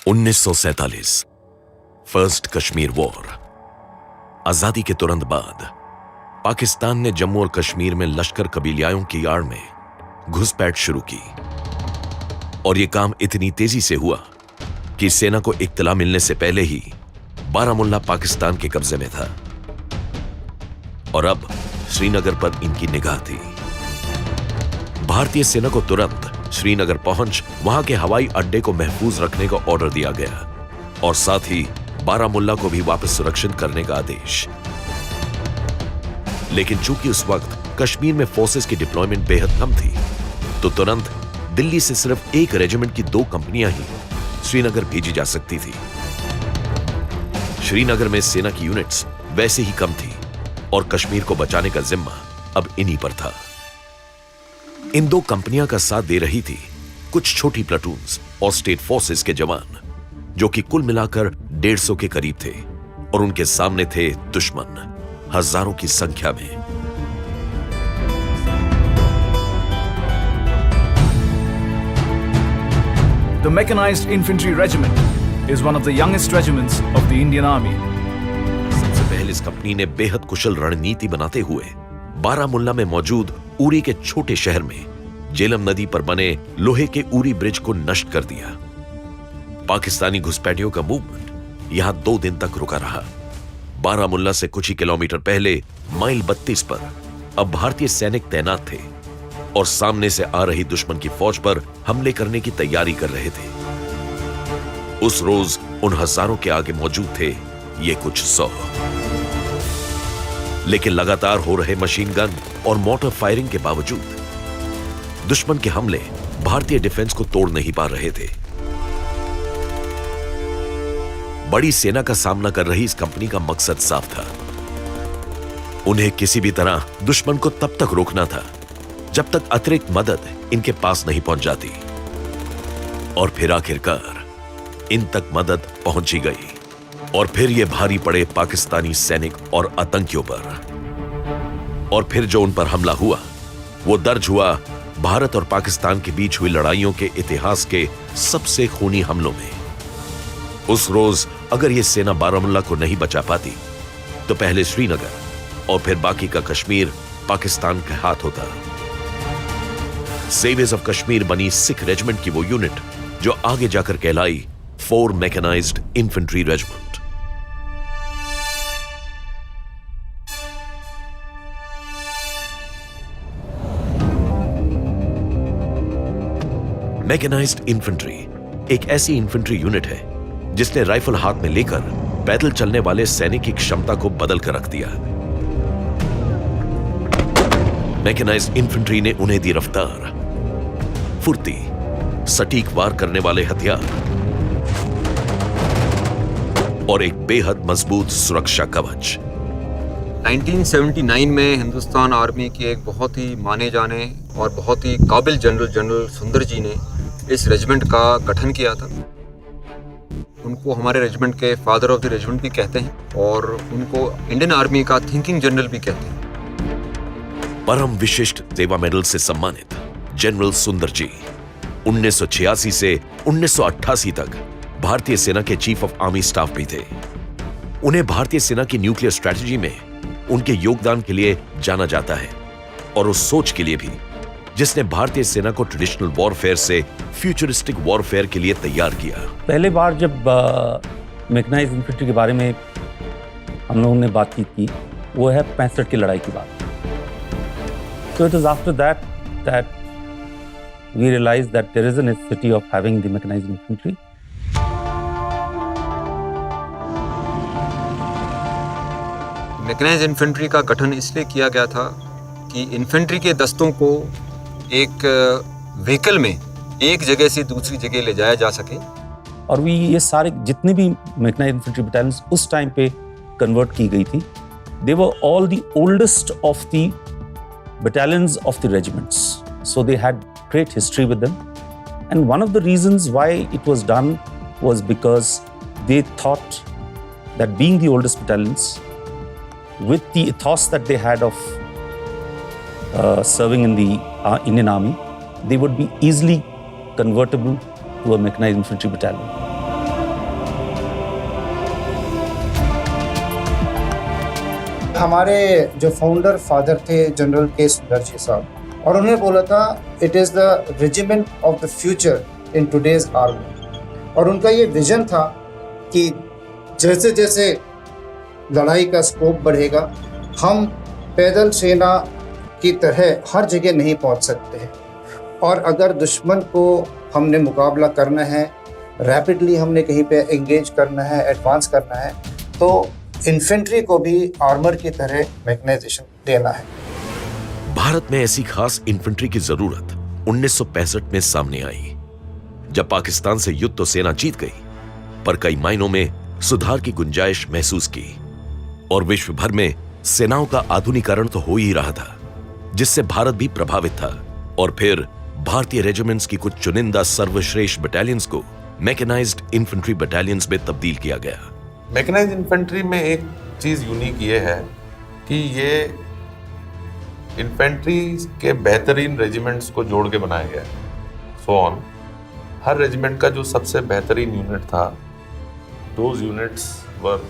1947 first Kashmir war. आजादी के तुरंत बाद पाकिस्तान ने जम्मू और कश्मीर में लश्कर कबीलियाओं की आड़ में घुसपैठ शुरू की और यह काम इतनी तेजी से हुआ कि सेना को इत्तला मिलने से पहले ही बारामुल्ला पाकिस्तान के कब्जे में था और अब श्रीनगर पर इनकी निगाह थी। भारतीय सेना को तुरंत श्रीनगर पहुंच वहां के हवाई अड्डे को महफूज रखने का ऑर्डर दिया गया और साथ ही बारामुल्ला को भी वापस सुरक्षित करने का आदेश। लेकिन चूंकि उस वक्त कश्मीर में फोर्सेस की डिप्लॉयमेंट बेहद कम थी, तो तुरंत दिल्ली से सिर्फ एक रेजिमेंट की 2 कंपनियां ही श्रीनगर भेजी जा सकती थी। श्रीनगर में सेना की यूनिट्स वैसे ही कम थी और कश्मीर को बचाने का जिम्मा अब इन्हीं पर था। इन 2 कंपनियां का साथ दे रही थी कुछ छोटी प्लाटून्स और स्टेट फोर्सेस के जवान, जो कि कुल मिलाकर 150 के करीब थे और उनके सामने थे दुश्मन हजारों की संख्या में। The Mechanized Infantry Regiment is one of the youngest regiments of the Indian Army. सबसे पहले इस कंपनी ने बेहद कुशल रणनीति बनाते हुए बारामुल्ला में मौजूद उरी के छोटे शहर में जेलम नदी पर बने लोहे के उरी ब्रिज को नष्ट कर दिया। पाकिस्तानी घुसपैठियों का मूवमेंट यहां 2 दिन तक रुका रहा। बारामुल्ला से कुछ ही किलोमीटर पहले माइल 32 पर अब भारतीय सैनिक तैनात थे और सामने से आ रही दुश्मन की फौज पर हमले करने की तैयारी कर रहे थे। उस रोज उन हजारों के आगे मौजूद थे ये कुछ 100। लेकिन लगातार हो रहे मशीन गन और मोटर फायरिंग के बावजूद दुश्मन के हमले भारतीय डिफेंस को तोड़ नहीं पा रहे थे। बड़ी सेना का सामना कर रही इस कंपनी का मकसद साफ था। उन्हें किसी भी तरह दुश्मन को तब तक रोकना था जब तक अतिरिक्त मदद इनके पास नहीं पहुंच जाती। और फिर आखिरकार इन तक मदद पहुंची गई और फिर ये भारी पड़े पाकिस्तानी सैनिक और आतंकियों पर। और फिर जो उन पर हमला हुआ वो दर्ज हुआ भारत और पाकिस्तान के बीच हुई लड़ाइयों के इतिहास के सबसे खूनी हमलों में। उस रोज अगर ये सेना बारामुल्ला को नहीं बचा पाती तो पहले श्रीनगर और फिर बाकी का कश्मीर पाकिस्तान के हाथ होता। सेवियर्स ऑफ कश्मीर बनी सिख रेजिमेंट की वो यूनिट जो आगे जाकर कहलाई 4 mechanised infantry regiment. Mechanised infantry एक ऐसी इन्फेंट्री यूनिट है जिसने राइफल हाथ में लेकर पैदल चलने वाले सैनिक की क्षमता को बदल कर रख दिया। मैकेनाइज्ड इन्फेंट्री ने उन्हें दी रफ्तार, फुर्ती, सटीक वार करने वाले हथियार और एक बेहद मजबूत सुरक्षा कवच। 1979 में हिंदुस्तान आर्मी के एक बहुत ही माने जाने और बहुत ही काबिल जनरल सुंदर जी ने इस रेजिमेंट का गठन किया था। उनको हमारे रेजिमेंट के फादर ऑफ द रेजिमेंट भी कहते हैं और उनको इंडियन आर्मी का थिंकिंग जनरल भी कहते हैं। परम विशिष्ट सेवा मेडल से सम्मानित जनरल सुंदर जी 1986 से 1988 तक भारतीय सेना के चीफ ऑफ आर्मी स्टाफ भी थे। उन्हें भारतीय सेना की न्यूक्लियर स्ट्रेटजी में उनके योगदान के लिए जाना जाता है और उस सोच के लिए भी जिसने भारतीय सेना को ट्रेडिशनल वॉरफेयर से फ्यूचरिस्टिक वॉरफेयर के लिए तैयार किया। पहले बार जब मैकेनाइज्ड इन्फेंट्री के बारे में हम लोगों ने बातचीत की वो है 65 की लड़ाई की बात। So it is after that we realized that there is a necessity of having the mechanized infantry. Mechanised infantry का गठन इसलिए किया गया था कि इन्फेंट्री के दस्तों को एक व्हीकल में एक जगह से दूसरी जगह ले जाया जा सके। और ये सारे जितने भी मैकेनाइज्ड इन्फेंट्री बटालियंस उस टाइम पे कन्वर्ट की गई थी, they were all the oldest of the battalions of the regiments. So they had great history with them. And one of the reasons why it was done was because they thought that being the oldest battalions, with the ethos that they had of serving in the Indian Army, they would be easily convertible to a mechanized infantry battalion. हमारे जो founder father थे general के सुंदर जी साहब, और उन्होंने बोला था it is the regiment of the future in today's army. और उनका ये विजन था कि जैसे जैसे लड़ाई का स्कोप बढ़ेगा, हम पैदल सेना की तरह हर जगह नहीं पहुंच सकते हैं, और अगर दुश्मन को हमने मुकाबला करना है, रैपिडली हमने कहीं पे एंगेज करना है, एडवांस करना है, तो इन्फेंट्री को भी आर्मर की तरह मैकेनाइजेशन देना है। भारत में ऐसी खास इन्फेंट्री की जरूरत 1965 में सामने आई, जब पाकिस्तान से युद्ध तो सेना जीत गई, पर कई मायनों में सुधार की गुंजाइश महसूस की, और विश्व भर में सेनाओं का आधुनिकीकरण तो हो ही रहा था, जिससे भारत भी प्रभावित था। और फिर भारतीय रेजिमेंट्स की कुछ चुनिंदा सर्वश्रेष्ठ बटालियंस को मैकेनाइज्ड इन्फेंट्री बटालियंस में तब्दील किया गया। मैकेनाइज्ड इन्फेंट्री में एक चीज़ यूनिक ये है कि ये इन्फेंट्री के बेहतरीन रेजिमेंट्स को जोड़ के बनाया गया है। सो ऑन हर रेजिमेंट का जो सबसे बेहतरीन यूनिट था, दोज यूनिट्स वर